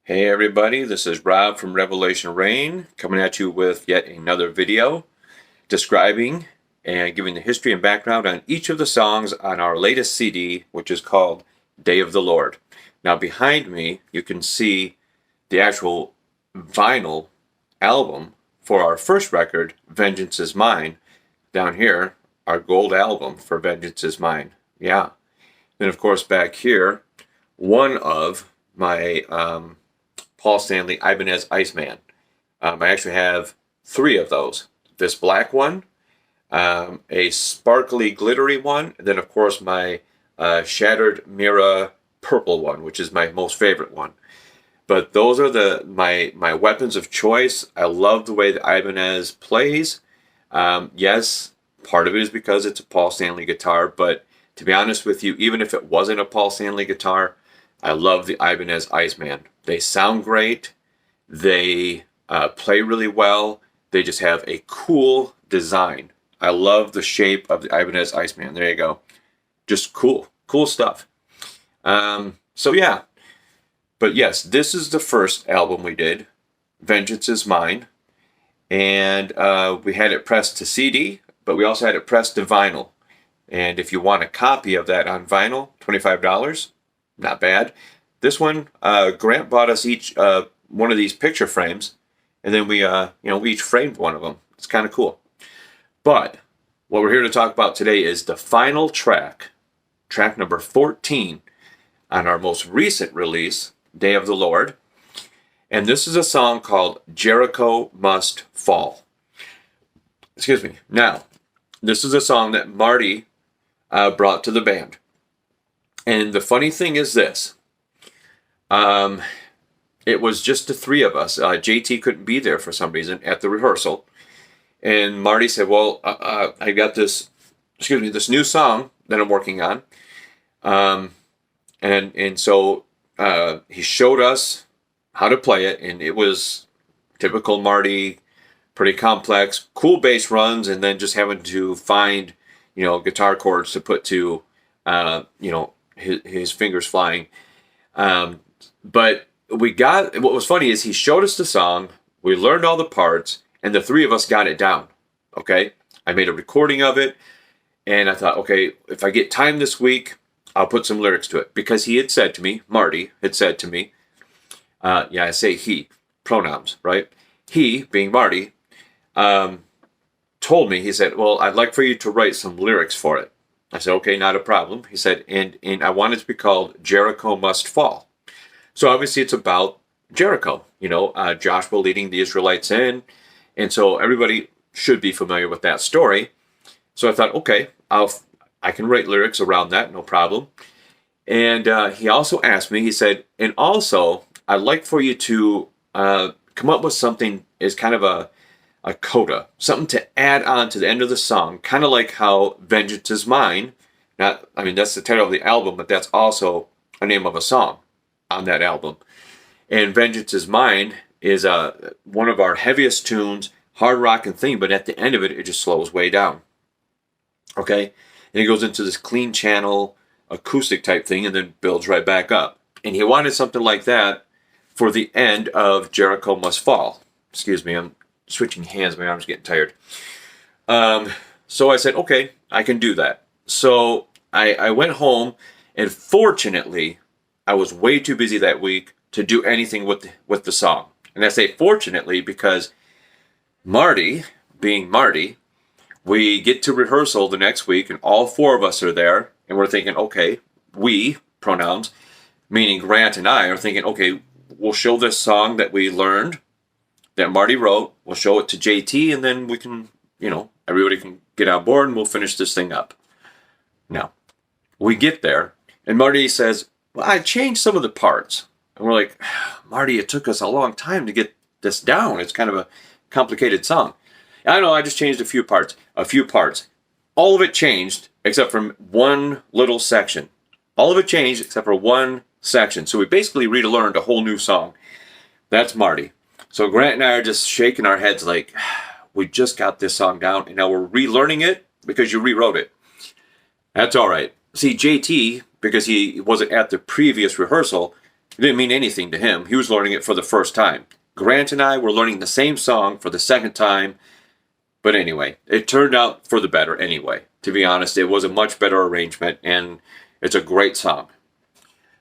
Hey everybody, this is Rob from Revelation Rain coming at you with yet another video describing and giving the history and background on each of the songs on our latest CD, which is called Day of the Lord. Now behind me you can see the actual vinyl album for our first record, Vengeance is Mine. Down here, our gold album for Vengeance is Mine. Yeah. Then of course back here, one of my Paul Stanley Ibanez Iceman. I actually have three of those. This black one, a sparkly glittery one, and then of course my shattered mirror purple one, which is my most favorite one. But those are my weapons of choice. I love the way that Ibanez plays. Yes, part of it is because it's a Paul Stanley guitar, but to be honest with you, even if it wasn't a Paul Stanley guitar, I love the Ibanez Iceman. They sound great. They play really well. They just have a cool design. I love the shape of the Ibanez Iceman. There you go. Just cool. Cool stuff. So yeah. But yes, this is the first album we did. Vengeance is Mine. And we had it pressed to CD, but we also had it pressed to vinyl. And if you want a copy of that on vinyl, $25. Not bad. This one, Grant bought us each one of these picture frames, and then we each framed one of them. It's kind of cool. But what we're here to talk about today is the final track, track number 14 on our most recent release, Day of the Lord. And this is a song called Jericho Must Fall. Excuse me. Now, this is a song that Marty brought to the band. And the funny thing is this. It was just the three of us. JT couldn't be there for some reason at the rehearsal. And Marty said, well, I got this new song that I'm working on. And so he showed us how to play it. And it was typical Marty, pretty complex, cool bass runs, and then just having to find, guitar chords to put to, his fingers flying. But what was funny is he showed us the song, we learned all the parts, and the three of us got it down. Okay? I made a recording of it, and I thought, okay, if I get time this week, I'll put some lyrics to it. Because he had said to me, Marty had said to me, I say he, pronouns, right? He, being Marty, told me, he said, well, I'd like for you to write some lyrics for it. I said, okay, not a problem. He said, and I want it to be called Jericho Must Fall. So obviously it's about Jericho, Joshua leading the Israelites in. And so everybody should be familiar with that story. So I thought, okay, I can write lyrics around that, no problem. And he also asked me, he said, and also I'd like for you to come up with something as kind of a coda, something to add on to the end of the song, kind of like how Vengeance is Mine. That's the title of the album, but that's also a name of a song on that album. And Vengeance is Mine is one of our heaviest tunes, hard rocking thing, but at the end of it, it just slows way down. Okay? And it goes into this clean channel, acoustic type thing, and then builds right back up. And he wanted something like that for the end of Jericho Must Fall. Excuse me, I'm switching hands, my arm's getting tired. So I said, okay, I can do that. So I went home, and fortunately, I was way too busy that week to do anything with the song. And I say fortunately because Marty, being Marty, we get to rehearsal the next week, and all four of us are there, and we're thinking, okay, we, pronouns, meaning Grant and I, are thinking, okay, we'll show this song that we learned, that Marty wrote, we'll show it to JT, and then we can, everybody can get on board, and we'll finish this thing up. Now, we get there, and Marty says, well, I changed some of the parts. And we're like, Marty, it took us a long time to get this down. It's kind of a complicated song. I know, I just changed a few parts. All of it changed except for one little section. All of it changed except for one section. So we basically relearned a whole new song. That's Marty. So Grant and I are just shaking our heads like, we just got this song down, and now we're relearning it because you rewrote it. That's all right. See, JT, because he wasn't at the previous rehearsal, It didn't mean anything to him. He was learning it for the first time. Grant and I were learning the same song for the second time. But anyway, it turned out for the better anyway. To be honest, it was a much better arrangement, and it's a great song.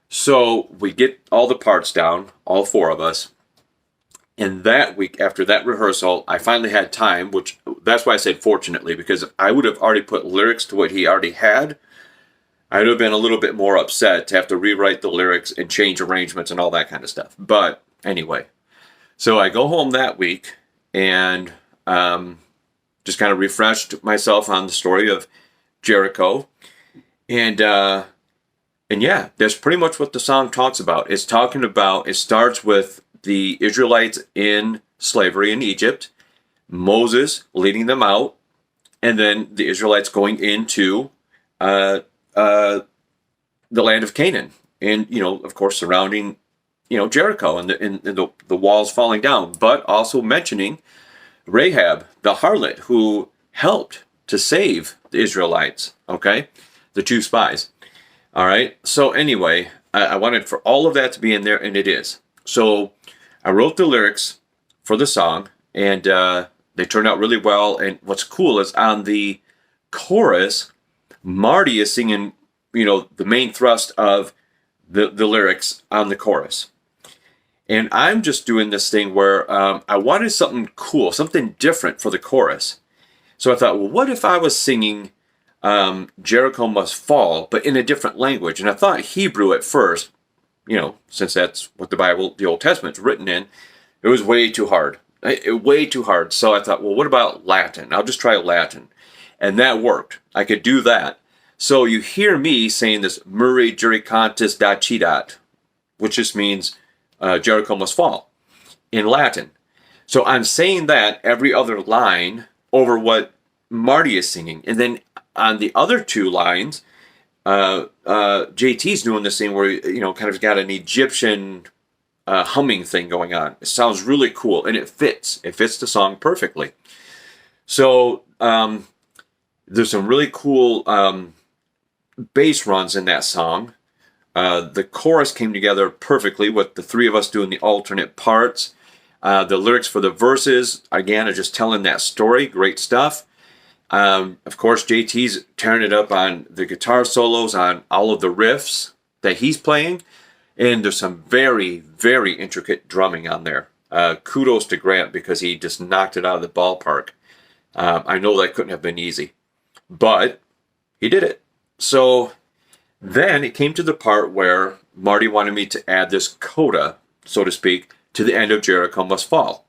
So we get all the parts down, all four of us. And that week, after that rehearsal, I finally had time, which that's why I said fortunately, because if I would have already put lyrics to what he already had, I would have been a little bit more upset to have to rewrite the lyrics and change arrangements and all that kind of stuff. But anyway, so I go home that week and just kind of refreshed myself on the story of Jericho. And yeah, that's pretty much what the song talks about. It's talking about, it starts with the Israelites in slavery in Egypt, Moses leading them out, and then the Israelites going into the land of Canaan, and of course, surrounding Jericho and the walls falling down, but also mentioning Rahab, the harlot, who helped to save the Israelites. Okay, the two spies. All right. So anyway, I wanted for all of that to be in there, and it is. So I wrote the lyrics for the song, and they turned out really well. And what's cool is on the chorus, Marty is singing, the main thrust of the lyrics on the chorus. And I'm just doing this thing where I wanted something cool, something different for the chorus. So I thought, well, what if I was singing Jericho Must Fall, but in a different language? And I thought Hebrew at first, since that's what the Old Testament's written in. It was way too hard. Way too hard. So I thought, well, what about Latin? I'll just try Latin. And that worked. I could do that. So you hear me saying this, Muri Jericantis dacidat, which just means Jericho must fall in Latin. So I'm saying that every other line over what Marty is singing. And then on the other two lines, JT's doing this thing where, kind of got an Egyptian humming thing going on. It sounds really cool, and it fits. It fits the song perfectly. So there's some really cool bass runs in that song. The chorus came together perfectly with the three of us doing the alternate parts. The lyrics for the verses, again, are just telling that story. Great stuff. Of course, JT's tearing it up on the guitar solos, on all of the riffs that he's playing. And there's some very, very intricate drumming on there. Kudos to Grant because he just knocked it out of the ballpark. I know that couldn't have been easy, but he did it. So then it came to the part where Marty wanted me to add this coda, so to speak, to the end of Jericho Must Fall.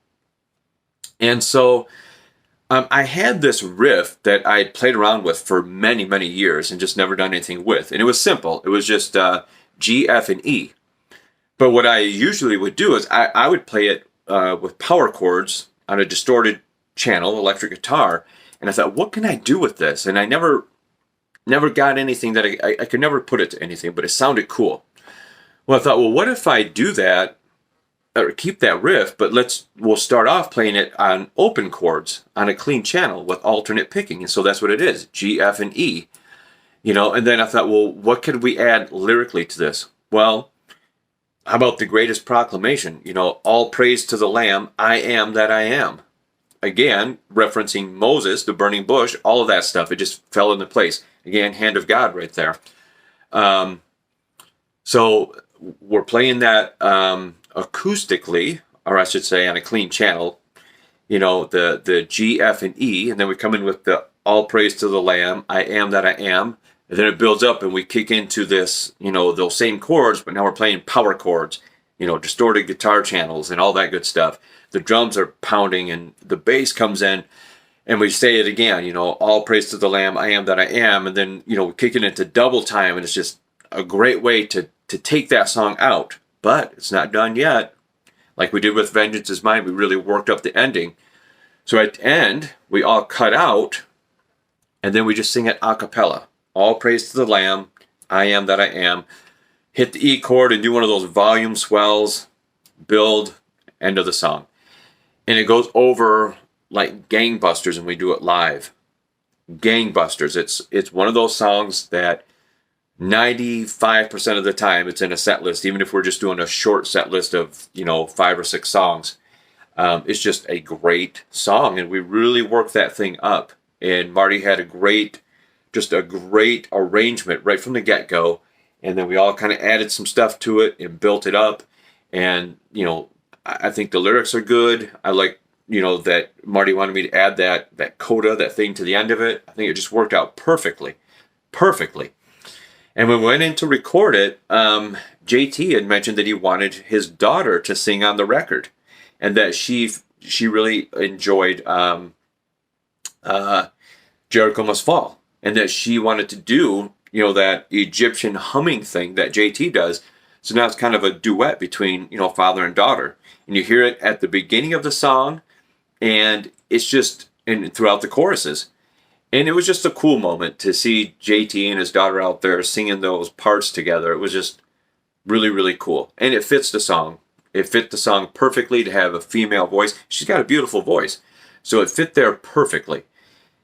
And so I had this riff that I had played around with for many, many years and just never done anything with. And it was simple. It was just G, F, and E. But what I usually would do is I would play it with power chords on a distorted channel, electric guitar. And I thought, what can I do with this? And I never got anything that I could never put it to anything, but it sounded cool. Well, I thought, well, what if I do that, or keep that riff, but we'll start off playing it on open chords on a clean channel with alternate picking. And so that's what it is, G, F, and E. And then I thought, well, what could we add lyrically to this? Well, how about the greatest proclamation? All praise to the Lamb, I am that I am. Again, referencing Moses, the burning bush, all of that stuff. It just fell into place. Again, hand of God right there. So we're playing that acoustically, or I should say on a clean channel, the G, F, and E, and then we come in with the all praise to the Lamb, I am that I am, and then it builds up and we kick into this, those same chords, but now we're playing power chords, distorted guitar channels and all that good stuff. The drums are pounding and the bass comes in and we say it again, all praise to the Lamb, I am that I am, and then, we kick it into double time, and it's just a great way to take that song out. But it's not done yet. Like we did with Vengeance is Mine, we really worked up the ending. So at the end, we all cut out, and then we just sing it a cappella. All praise to the Lamb, I am that I am. Hit the E chord and do one of those volume swells, build, end of the song. And it goes over like gangbusters, and we do it live. Gangbusters. It's one of those songs that 95% of the time it's in a set list, even if we're just doing a short set list of, 5 or 6 songs. It's just a great song, and we really worked that thing up. And Marty had a great arrangement right from the get-go, and then we all kind of added some stuff to it and built it up. And, I think the lyrics are good. I like, that Marty wanted me to add that coda, that thing to the end of it. I think it just worked out perfectly. Perfectly. And when we went in to record it, JT had mentioned that he wanted his daughter to sing on the record, and that she really enjoyed Jericho Must Fall, and that she wanted to do, that Egyptian humming thing that JT does. So now it's kind of a duet between, father and daughter. And you hear it at the beginning of the song, and it's just and throughout the choruses. And it was just a cool moment to see JT and his daughter out there singing those parts together. It was just really, really cool. And it fits the song. It fit the song perfectly to have a female voice. She's got a beautiful voice. So it fit there perfectly.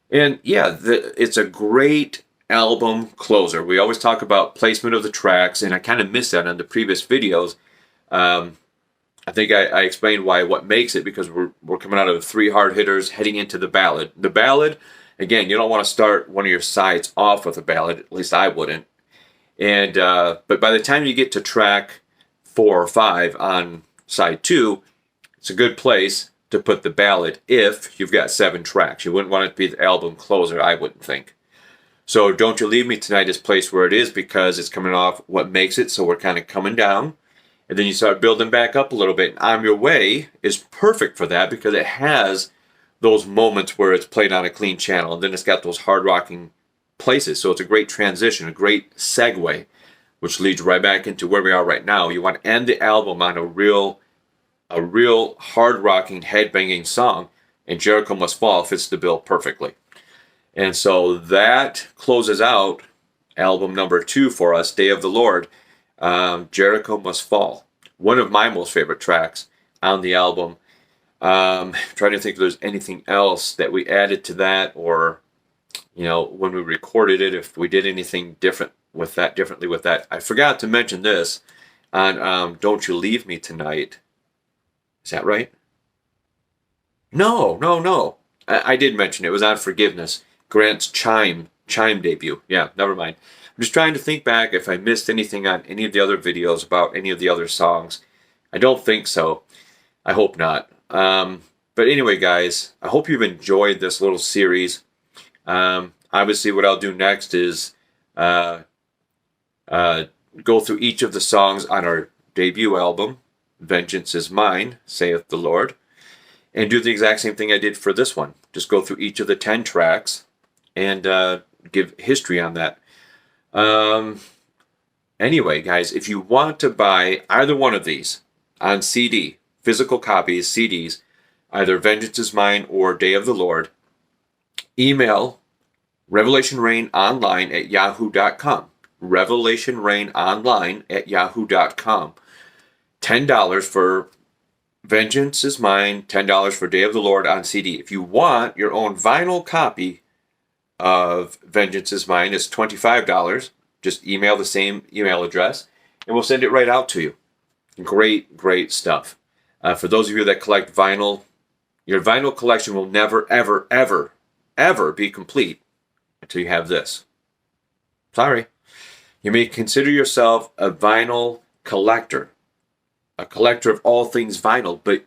And yeah, it's a great album closer. We always talk about placement of the tracks, and I kind of missed that on the previous videos. I think I explained what makes it, because we're coming out of 3 hard hitters heading into the ballad. The ballad, again, you don't want to start one of your sides off with a ballad. At least I wouldn't. And but by the time you get to track 4 or 5 on side 2, it's a good place to put the ballad if you've got 7 tracks. You wouldn't want it to be the album closer, I wouldn't think. So Don't You Leave Me Tonight is placed where it is because it's coming off What Makes It, so we're kind of coming down. And then you start building back up a little bit. And On Your Way is perfect for that because it has those moments where it's played on a clean channel, and then it's got those hard rocking places. So it's a great transition, a great segue, which leads right back into where we are right now. You want to end the album on a real hard rocking, head banging song, and Jericho Must Fall fits the bill perfectly. And so that closes out album number 2 for us, Day of the Lord. Jericho Must Fall, one of my most favorite tracks on the album. Trying to think if there's anything else that we added to that, or when we recorded it, if we did anything differently with that. I forgot to mention this on Don't You Leave Me Tonight. Is that right? No. I did mention it was on Forgiveness, Grant's Chime debut. Yeah, never mind. I'm just trying to think back if I missed anything on any of the other videos about any of the other songs. I don't think so. I hope not. But anyway, guys, I hope you've enjoyed this little series. Obviously, what I'll do next is go through each of the songs on our debut album, Vengeance is Mine, saith the Lord, and do the exact same thing I did for this one. Just go through each of the 10 tracks and give history on that. Anyway, guys, if you want to buy either one of these on CD, physical copies, CDs, either Vengeance is Mine or Day of the Lord, email revelationrainonline@yahoo.com. revelationrainonline@yahoo.com. $10 for Vengeance is Mine, $10 for Day of the Lord on CD. If you want your own vinyl copy of Vengeance is Mine, it's $25. Just email the same email address, and we'll send it right out to you. Great stuff. For those of you that collect vinyl, your vinyl collection will never, ever be complete until you have this. Sorry. You may consider yourself a vinyl collector, a collector of all things vinyl, but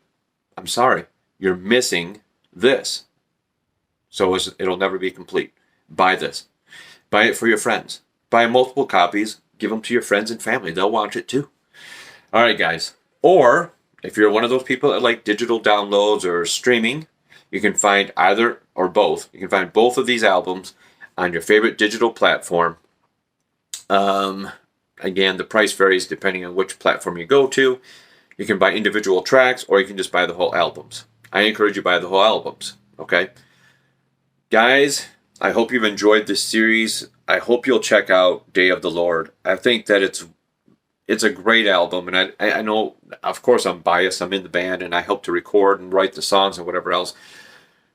I'm sorry, you're missing this. So it'll never be complete. Buy this. Buy it for your friends. Buy multiple copies. Give them to your friends and family. They'll watch it too. All right, guys. Or if you're one of those people that like digital downloads or streaming, you can find either or both. You can find both of these albums on your favorite digital platform. Again, the price varies depending on which platform you go to. You can buy individual tracks, or you can just buy the whole albums. I encourage you to buy the whole albums. Okay? Guys, I hope you've enjoyed this series. I hope you'll check out Day of the Lord. I think that it's a great album, and I know, of course, I'm biased. I'm in the band, and I help to record and write the songs and whatever else.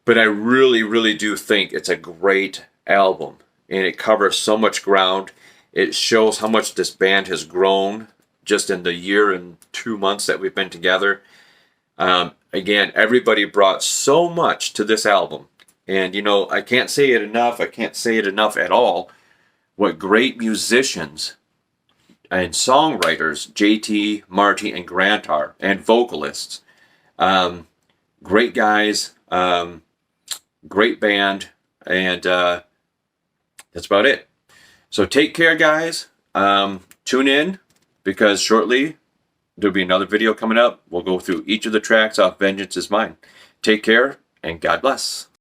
But I really do think it's a great album, and it covers so much ground. It shows how much this band has grown just in the year and 2 months that we've been together. Again, everybody brought so much to this album. And, you know, I can't say it enough. I can't say it enough at all. What great musicians and songwriters JT, Marty, and Grant are, and vocalists. Great guys, great band, and that's about it. So take care, guys. Tune in, because shortly there'll be another video coming up. We'll go through each of the tracks off Vengeance Is Mine. Take care, and God bless.